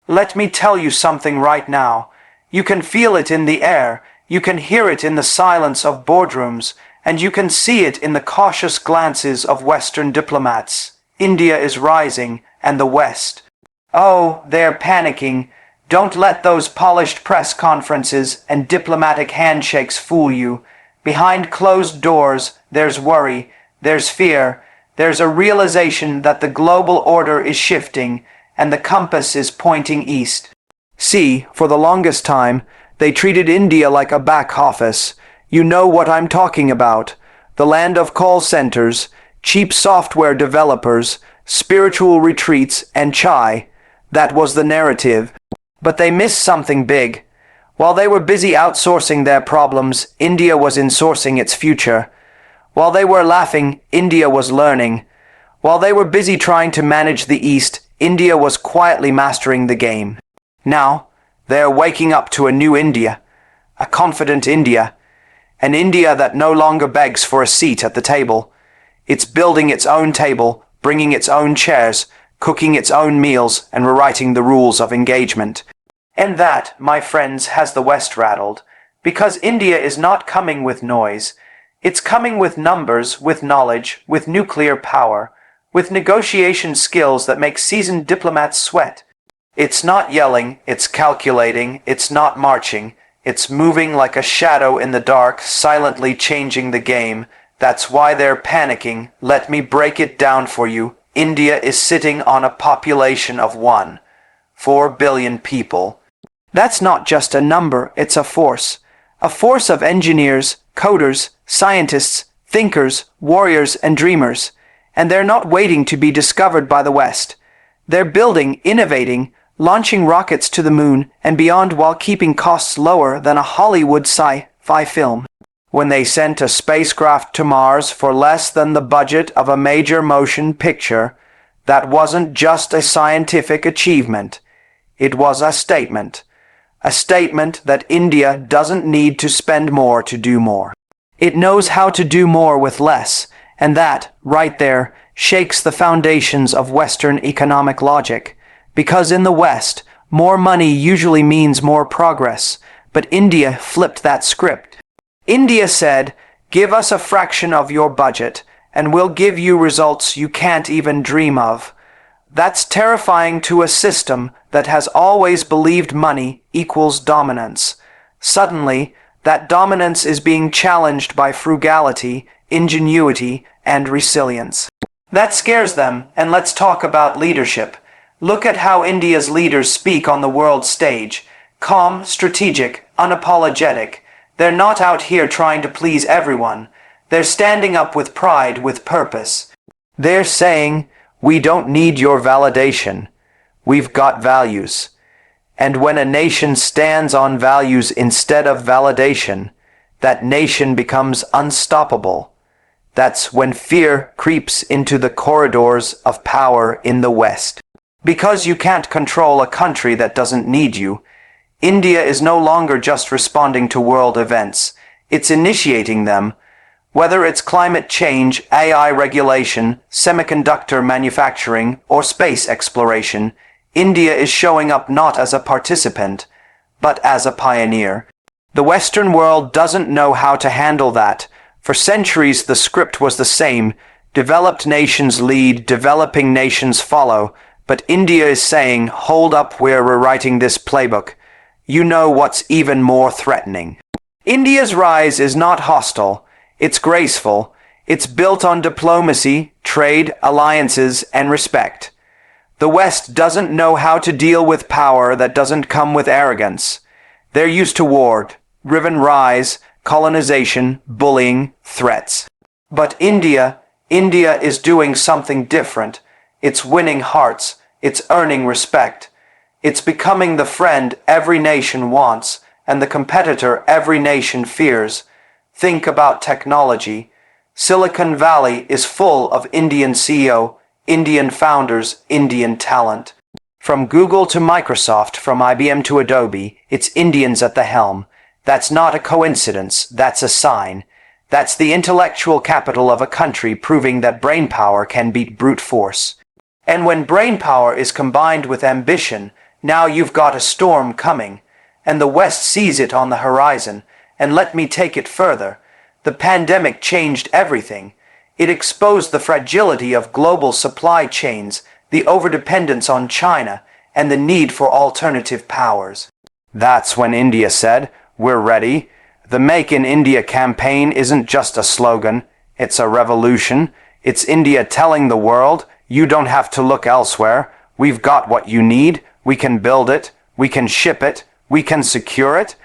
Let me tell you something right now. You can feel it in the air, you can hear it in the silence of boardrooms, and you can see it in the cautious glances of Western diplomats. India is rising, and the West. Oh, they're panicking. Don't let those polished press conferences and diplomatic handshakes fool you. Behind closed doors, there's worry, there's fear, there's a realization that the global order is shifting, and the compass is pointing east. See, for the longest time, they treated India like a back office. You know what I'm talking about. The land of call centers, cheap software developers, spiritual retreats, and chai. That was the narrative. But they missed something big. While they were busy outsourcing their problems, India was insourcing its future. While they were laughing, India was learning. While they were busy trying to manage the East, India was quietly mastering the game. Now, they are waking up to a new India, a confident India, an India that no longer begs for a seat at the table. It's building its own table, bringing its own chairs, cooking its own meals, and rewriting the rules of engagement. And that, my friends, has the West rattled, because India is not coming with noise. It's coming with numbers, with knowledge, with nuclear power, with negotiation skills that make seasoned diplomats sweat. It's not yelling, it's calculating, it's not marching, it's moving like a shadow in the dark, silently changing the game. That's why they're panicking. Let me break it down for you. India is sitting on a population of 4 billion people. That's not just a number, it's a force of engineers, coders, scientists, thinkers, warriors, and dreamers. And they're not waiting to be discovered by the West. They're building, innovating, launching rockets to the moon and beyond while keeping costs lower than a Hollywood sci-fi film. When they sent a spacecraft to Mars for less than the budget of a major motion picture, that wasn't just a scientific achievement. It was a statement. A statement that India doesn't need to spend more to do more. It knows how to do more with less, and that, right there, shakes the foundations of Western economic logic. Because in the West, more money usually means more progress, but India flipped that script. India said, give us a fraction of your budget, and we'll give you results you can't even dream of. That's terrifying to a system that has always believed money equals dominance. Suddenly, that dominance is being challenged by frugality, ingenuity, and resilience. That scares them, and let's talk about leadership. Look at how India's leaders speak on the world stage. Calm, strategic, unapologetic. They're not out here trying to please everyone. They're standing up with pride, with purpose. They're saying, we don't need your validation. We've got values. And when a nation stands on values instead of validation, that nation becomes unstoppable. That's when fear creeps into the corridors of power in the West. Because you can't control a country that doesn't need you, India is no longer just responding to world events. It's initiating them. Whether it's climate change, AI regulation, semiconductor manufacturing, or space exploration, India is showing up not as a participant, but as a pioneer. The Western world doesn't know how to handle that. For centuries, the script was the same. Developed nations lead, developing nations follow. But India is saying, hold up, we're rewriting this playbook. You know what's even more threatening. India's rise is not hostile. It's graceful. It's built on diplomacy, trade, alliances, and respect. The West doesn't know how to deal with power that doesn't come with arrogance. They're used to war, driven rise, colonization, bullying, threats. But India is doing something different. It's winning hearts. It's earning respect. It's becoming the friend every nation wants and the competitor every nation fears. Think about technology. Silicon Valley is full of Indian CEO, Indian founders, Indian talent. From Google to Microsoft, from IBM to Adobe, it's Indians at the helm. That's not a coincidence. That's a sign. That's the intellectual capital of a country proving that brainpower can beat brute force. And when brainpower is combined with ambition, Now you've got a storm coming, and the West sees it on the horizon, and let me take it further. The pandemic changed everything. It exposed the fragility of global supply chains, the overdependence on China, and the need for alternative powers. That's when India said, "We're ready." The Make in India campaign isn't just a slogan, it's a revolution. It's India telling the world, you don't have to look elsewhere. We've got what you need. We can build it. We can ship it. We can secure it.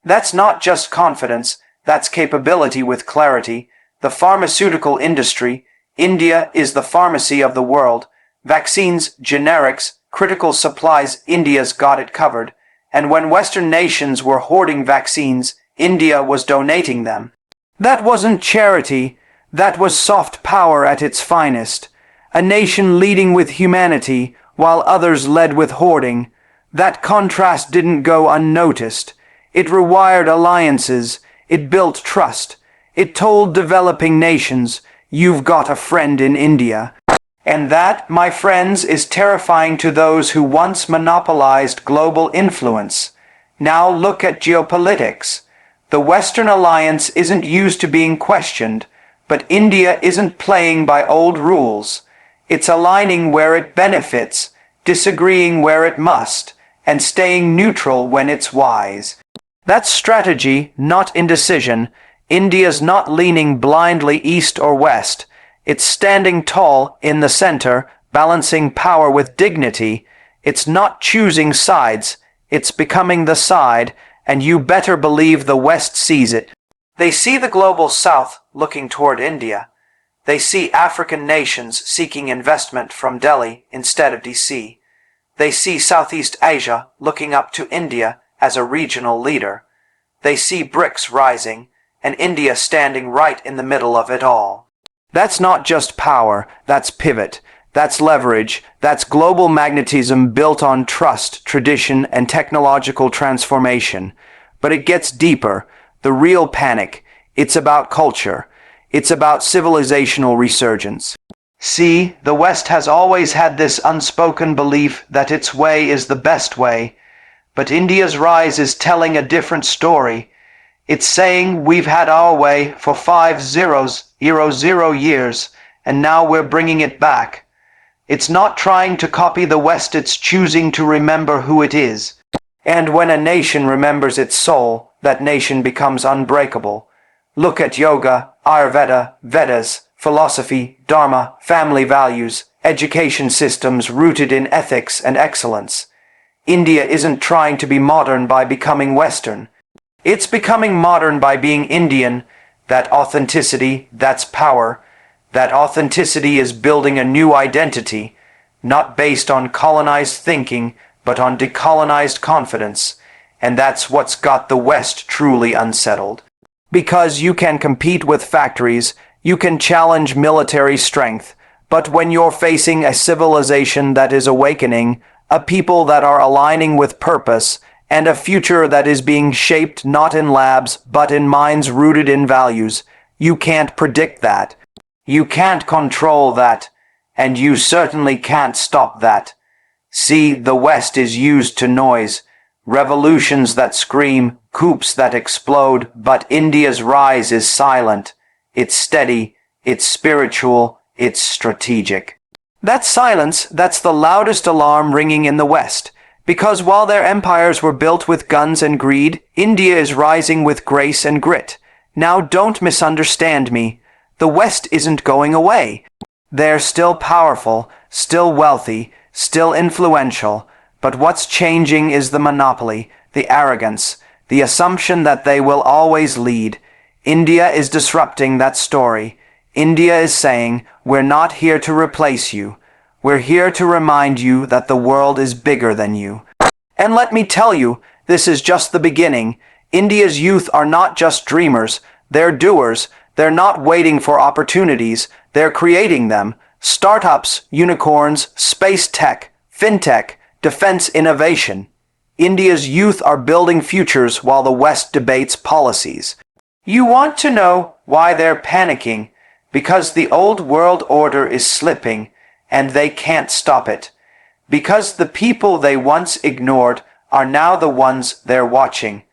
That's not just confidence, that's capability with clarity. The pharmaceutical industry, India is the pharmacy of the world. Vaccines, generics, critical supplies, India's got it covered. And when Western nations were hoarding vaccines, India was donating them. That wasn't charity, that was soft power at its finest. A nation leading with humanity, while others led with hoarding. That contrast didn't go unnoticed. It rewired alliances, it built trust. It told developing nations, you've got a friend in India. And that, my friends, is terrifying to those who once monopolized global influence. Now look at geopolitics. The Western alliance isn't used to being questioned, but India isn't playing by old rules. It's aligning where it benefits, disagreeing where it must, and staying neutral when it's wise. That's strategy, not indecision. India's not leaning blindly east or west. It's standing tall in the center, balancing power with dignity. It's not choosing sides. It's becoming the side, and you better believe the West sees it. They see the global South looking toward India. They see African nations seeking investment from Delhi instead of DC. They see Southeast Asia looking up to India as a regional leader. They see BRICS rising, and India standing right in the middle of it all. That's not just power, that's pivot, that's leverage, that's global magnetism built on trust, tradition, and technological transformation. But it gets deeper. The real panic. It's about culture. It's about civilizational resurgence. See, the West has always had this unspoken belief that its way is the best way. But India's rise is telling a different story. It's saying we've had our way for 5,000 years, and now we're bringing it back. It's not trying to copy the West, it's choosing to remember who it is. And when a nation remembers its soul, that nation becomes unbreakable. Look at yoga, Ayurveda, Vedas, philosophy, dharma, family values, education systems rooted in ethics and excellence. India isn't trying to be modern by becoming Western. It's becoming modern by being Indian. That authenticity, that's power. That authenticity is building a new identity, not based on colonized thinking, but on decolonized confidence. And that's what's got the West truly unsettled. Because you can compete with factories, you can challenge military strength, but when you're facing a civilization that is awakening, a people that are aligning with purpose, and a future that is being shaped not in labs, but in minds rooted in values, you can't predict that. You can't control that, and you certainly can't stop that. See, the West is used to noise, revolutions that scream, coups that explode, but India's rise is silent. It's steady, it's spiritual, it's strategic. That silence, that's the loudest alarm ringing in the West. Because while their empires were built with guns and greed, India is rising with grace and grit. Now don't misunderstand me. The West isn't going away. They're still powerful, still wealthy, still influential, but what's changing is the monopoly, the arrogance, the assumption that they will always lead. India is disrupting that story. India is saying, we're not here to replace you. We're here to remind you that the world is bigger than you. And let me tell you, this is just the beginning. India's youth are not just dreamers, they're doers. They're not waiting for opportunities, they're creating them. Startups, unicorns, space tech, fintech, defense innovation. India's youth are building futures while the West debates policies. You want to know why they're panicking? Because the old world order is slipping, and they can't stop it. Because the people they once ignored are now the ones they're watching.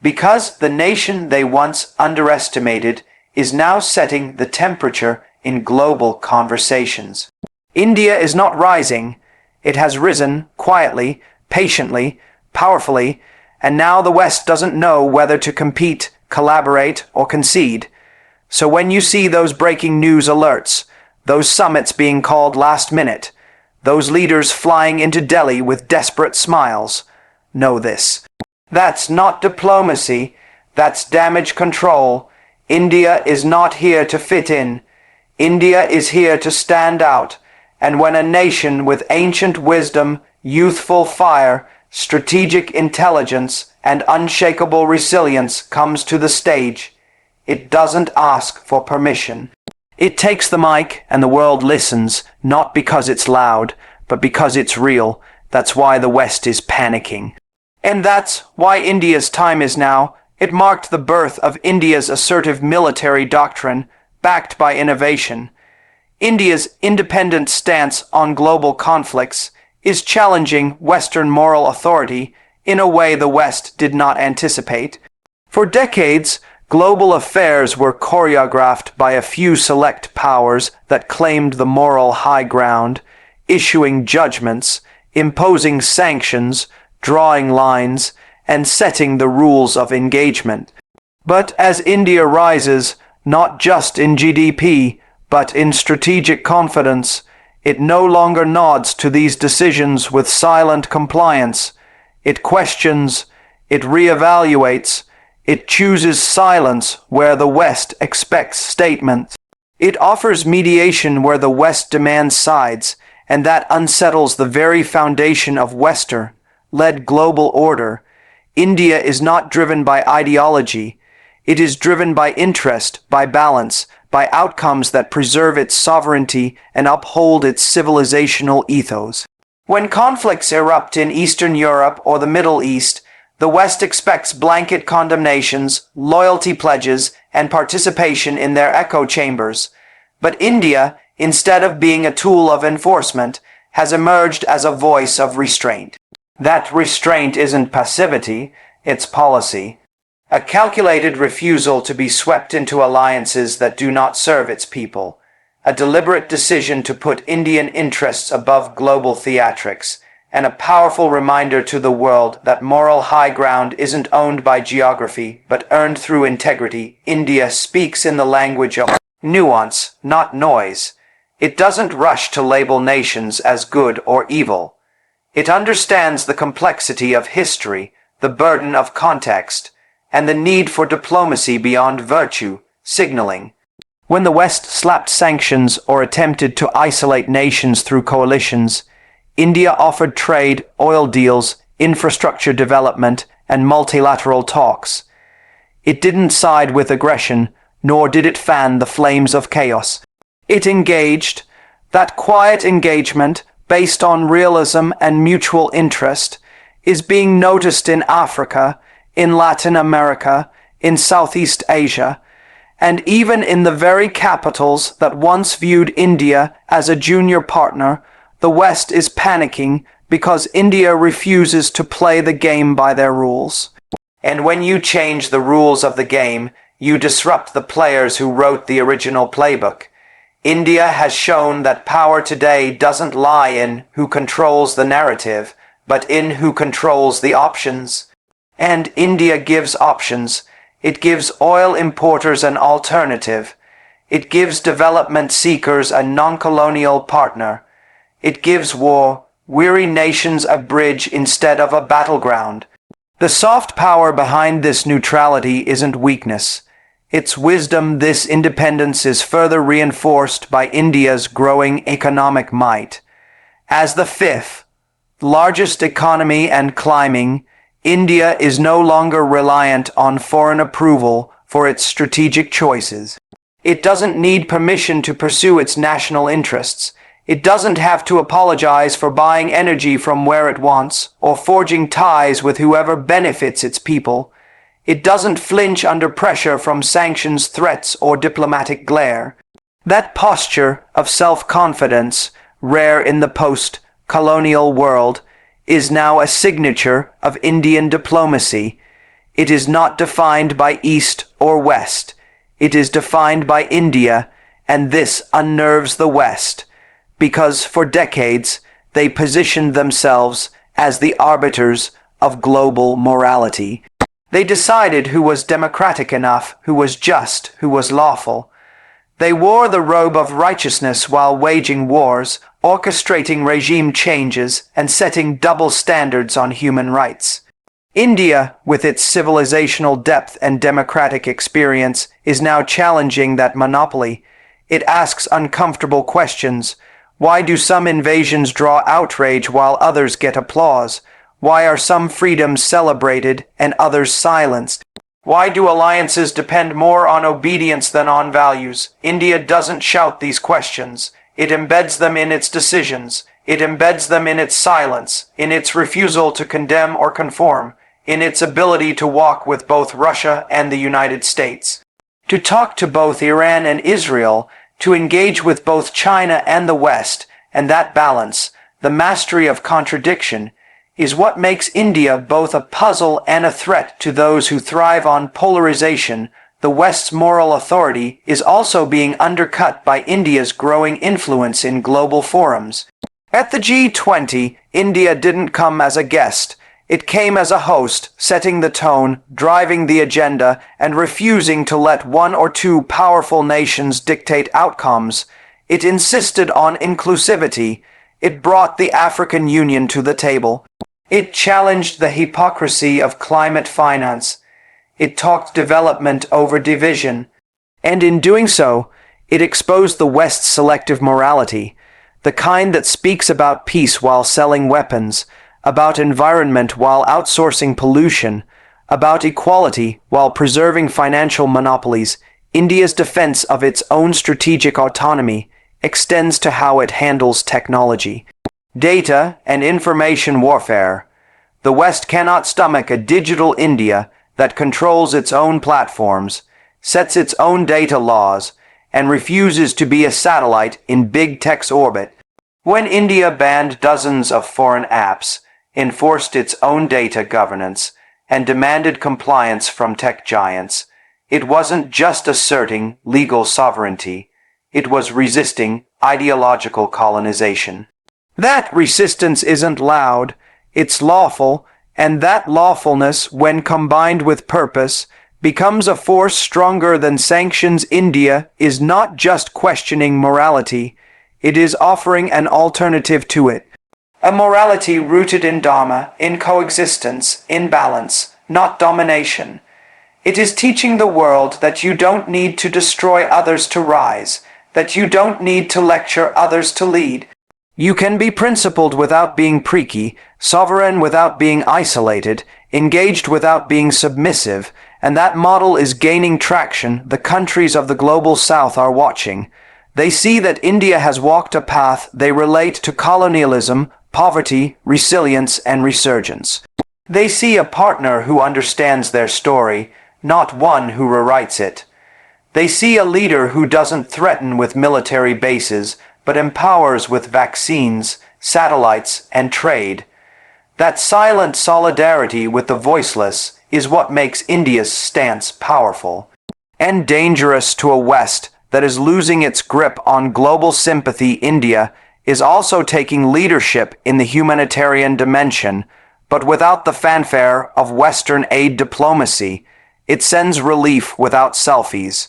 Because the nation they once underestimated is now setting the temperature in global conversations. India is not rising. It has risen quietly, patiently, powerfully, and now the West doesn't know whether to compete, collaborate, or concede. So when you see those breaking news alerts, those summits being called last minute, those leaders flying into Delhi with desperate smiles, know this. That's not diplomacy, that's damage control. India is not here to fit in. India is here to stand out. And when a nation with ancient wisdom, youthful fire, strategic intelligence, and unshakable resilience comes to the stage, it doesn't ask for permission. It takes the mic and the world listens, not because it's loud, but because it's real. That's why the West is panicking. And that's why India's time is now. It marked the birth of India's assertive military doctrine, backed by innovation. India's independent stance on global conflicts is challenging Western moral authority in a way the West did not anticipate. For decades, global affairs were choreographed by a few select powers that claimed the moral high ground, issuing judgments, imposing sanctions, drawing lines, and setting the rules of engagement. But as India rises, not just in GDP, but in strategic confidence, it no longer nods to these decisions with silent compliance. It questions, it reevaluates, it chooses silence where the West expects statements. It offers mediation where the West demands sides, and that unsettles the very foundation of Western-led global order. India is not driven by ideology. It is driven by interest, by balance, by outcomes that preserve its sovereignty and uphold its civilizational ethos. When conflicts erupt in Eastern Europe or the Middle East, the West expects blanket condemnations, loyalty pledges, and participation in their echo chambers. But India, instead of being a tool of enforcement, has emerged as a voice of restraint. That restraint isn't passivity, it's policy. A calculated refusal to be swept into alliances that do not serve its people. A deliberate decision to put Indian interests above global theatrics. And a powerful reminder to the world that moral high ground isn't owned by geography, but earned through integrity. India speaks in the language of nuance, not noise. It doesn't rush to label nations as good or evil. It understands the complexity of history, the burden of context, and the need for diplomacy beyond virtue signaling. When the West slapped sanctions or attempted to isolate nations through coalitions, India offered trade, oil deals, infrastructure development, and multilateral talks. It didn't side with aggression, nor did it fan the flames of chaos. It engaged. That quiet engagement, based on realism and mutual interest, is being noticed in Africa, in Latin America, in Southeast Asia, and even in the very capitals that once viewed India as a junior partner. The West is panicking because India refuses to play the game by their rules. And when you change the rules of the game, you disrupt the players who wrote the original playbook. India has shown that power today doesn't lie in who controls the narrative, but in who controls the options. And India gives options. It gives oil importers an alternative. It gives development seekers a non-colonial partner. It gives war-weary nations a bridge instead of a battleground. The soft power behind this neutrality isn't weakness. It's wisdom. This independence is further reinforced by India's growing economic might. As the fifth largest economy and climbing, India is no longer reliant on foreign approval for its strategic choices. It doesn't need permission to pursue its national interests. It doesn't have to apologize for buying energy from where it wants or forging ties with whoever benefits its people. It doesn't flinch under pressure from sanctions, threats, or diplomatic glare. That posture of self-confidence, rare in the post colonial world is now a signature of Indian diplomacy. It is not defined by East or West. It is defined by India, and this unnerves the West, because for decades they positioned themselves as the arbiters of global morality. They decided who was democratic enough, who was just, who was lawful. They wore the robe of righteousness while waging wars, orchestrating regime changes, and setting double standards on human rights. India, with its civilizational depth and democratic experience, is now challenging that monopoly. It asks uncomfortable questions. Why do some invasions draw outrage while others get applause? Why are some freedoms celebrated and others silenced? Why do alliances depend more on obedience than on values? India doesn't shout these questions. It embeds them in its decisions. It embeds them in its silence, in its refusal to condemn or conform, in its ability to walk with both Russia and the United States, to talk to both Iran and Israel, to engage with both China and the West, and that balance, the mastery of contradiction, is what makes India both a puzzle and a threat to those who thrive on polarization. The West's moral authority is also being undercut by India's growing influence in global forums. At the G20, India didn't come as a guest. It came as a host, setting the tone, driving the agenda, and refusing to let one or two powerful nations dictate outcomes. It insisted on inclusivity. It brought the African Union to the table. It challenged the hypocrisy of climate finance. It talked development over division. And in doing so, it exposed the West's selective morality, the kind that speaks about peace while selling weapons, about environment while outsourcing pollution, about equality while preserving financial monopolies. India's defense of its own strategic autonomy extends to how it handles technology. Data and information warfare. The West cannot stomach a digital India that controls its own platforms, sets its own data laws, and refuses to be a satellite in big tech's orbit. When India banned dozens of foreign apps, enforced its own data governance, and demanded compliance from tech giants, it wasn't just asserting legal sovereignty, it was resisting ideological colonization. That resistance isn't loud, it's lawful, and that lawfulness, when combined with purpose, becomes a force stronger than sanctions. India is not just questioning morality, it is offering an alternative to it. A morality rooted in dharma, in coexistence, in balance, not domination. It is teaching the world that you don't need to destroy others to rise, that you don't need to lecture others to lead. You can be principled without being preaky, sovereign without being isolated, engaged without being submissive, and that model is gaining traction. The countries of the global south are watching. They see that India has walked a path they relate to colonialism, poverty, resilience, and resurgence. They see a partner who understands their story, not one who rewrites it. They see a leader who doesn't threaten with military bases, but empowers with vaccines, satellites, and trade. That silent solidarity with the voiceless is what makes India's stance powerful and dangerous to a West that is losing its grip on global sympathy. India is also taking leadership in the humanitarian dimension, but without the fanfare of Western aid diplomacy. It sends relief without selfies.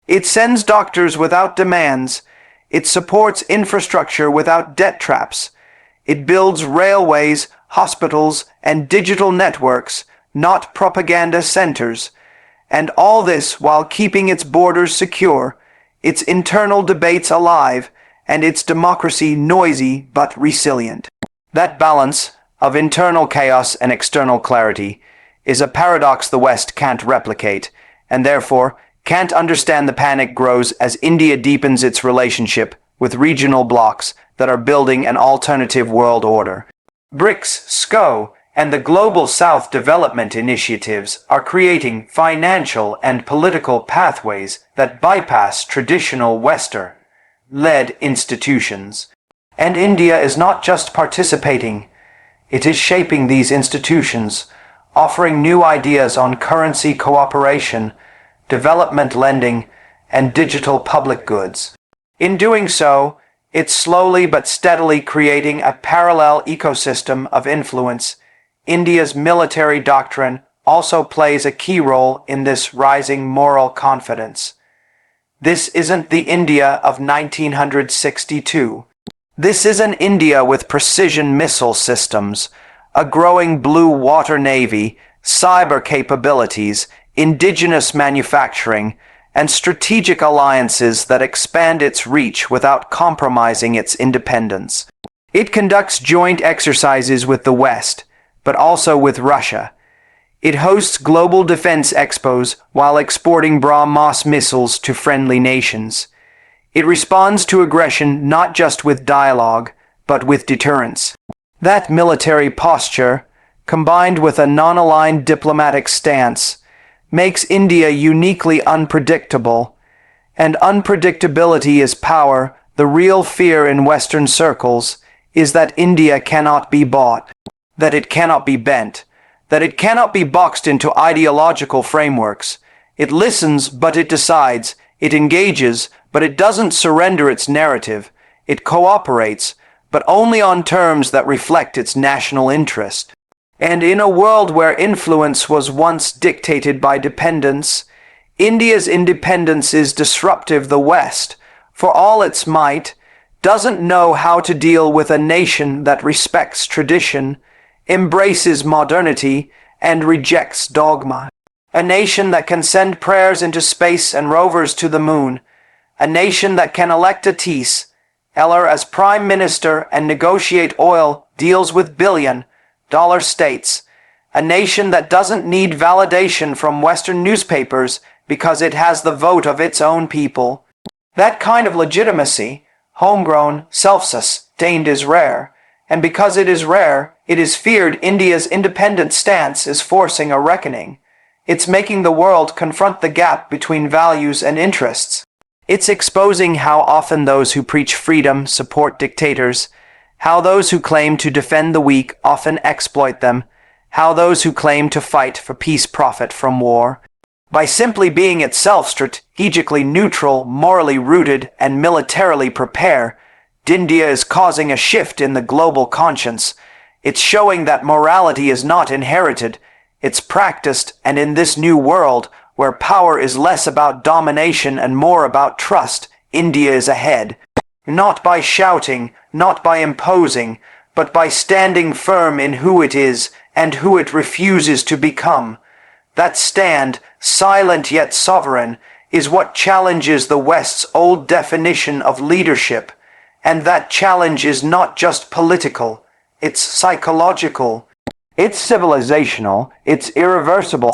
It sends doctors without demands. It supports infrastructure without debt traps. It builds railways, hospitals, and digital networks, not propaganda centers. And all this while keeping its borders secure, its internal debates alive, and its democracy noisy but resilient. That balance of internal chaos and external clarity is a paradox the West can't replicate, and therefore can't understand. The panic grows as India deepens its relationship with regional blocs that are building an alternative world order. BRICS, SCO, and the Global South Development Initiatives are creating financial and political pathways that bypass traditional Western-led institutions. And India is not just participating, it is shaping these institutions, offering new ideas on currency cooperation, development lending, and digital public goods. In doing so, it's slowly but steadily creating a parallel ecosystem of influence. India's military doctrine also plays a key role in this rising moral confidence. This isn't the India of 1962. This is an India with precision missile systems, a growing blue water navy, cyber capabilities, indigenous manufacturing, and strategic alliances that expand its reach without compromising its independence. It conducts joint exercises with the West, but also with Russia. It hosts global defense expos while exporting BrahMos missiles to friendly nations. It responds to aggression not just with dialogue, but with deterrence. That military posture, combined with a non-aligned diplomatic stance, makes India uniquely unpredictable. And unpredictability is power. The real fear in Western circles is that India cannot be bought, that it cannot be bent, that it cannot be boxed into ideological frameworks. It listens, but it decides. It engages, but it doesn't surrender its narrative. It cooperates, but only on terms that reflect its national interest. And in a world where influence was once dictated by dependence, India's independence is disruptive. The West, for all its might, doesn't know how to deal with a nation that respects tradition, embraces modernity, and rejects dogma. A nation that can send prayers into space and rovers to the moon. A nation that can elect a Tis, Eller as prime minister and negotiate oil deals with billion-dollar states. A nation that doesn't need validation from Western newspapers because it has the vote of its own people. That kind of legitimacy, homegrown, self-sustained, is rare. And because it is rare, it is feared. India's independent stance is forcing a reckoning. It's making the world confront the gap between values and interests. It's exposing how often those who preach freedom support dictators, how those who claim to defend the weak often exploit them, how those who claim to fight for peace profit from war. By simply being itself strategically neutral, morally rooted, and militarily prepared, India is causing a shift in the global conscience. It's showing that morality is not inherited, it's practiced, and in this new world, where power is less about domination and more about trust, India is ahead. Not by shouting, not by imposing, but by standing firm in who it is and who it refuses to become. That stand, silent yet sovereign, is what challenges the West's old definition of leadership. And that challenge is not just political, it's psychological, it's civilizational, it's irreversible.